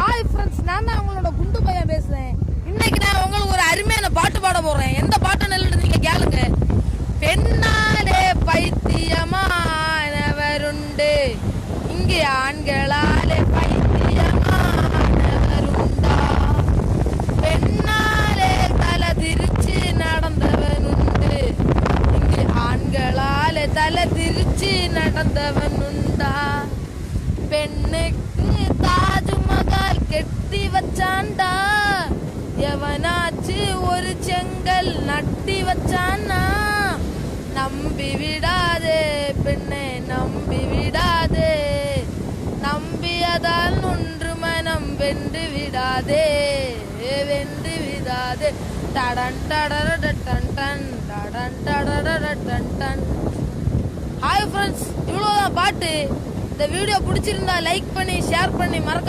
Hi friends, நான் தான் உங்களோட குண்டு பையன் பேசுறேன். இன்னைக்கு நான் உங்களுக்கு ஒரு அருமையான பாட்டு பாட போறேன். எந்த பாட்டு நல்லது நீங்க கேளுங்க. பெண்ணாலே பைத்தியமானவருண்டு, இங்கே ஆண்களாலே பைத்தியமானவருண்டா. பெண்ணாலே தலை திரிச்சு நடந்தவனுண்டு, இங்கே ஆண்களாலே தலை திரிச்சு நடந்தவனுண்டா. பெண்ணுக்கு தாஜ்மஹால் கெட்டி வச்சான்டா, எவனாச்சு ஒரு செங்கல் நட்டி வச்சானா. நம்பி விடாதே பெண்ணே, நம்பி விடாதே, நம்பியதால் ஒன்று மனம் வென்று விடாதே, வென்று விடாதே. டடன் டடன் டன் டடன் டடன் டன். ஹாய் ஃப்ரெண்ட்ஸ், இவ்வளோதான் பாட்டு. இந்த வீடியோ பிடிச்சிருந்தா லைக் பண்ணி ஷேர் பண்ணி மறக்க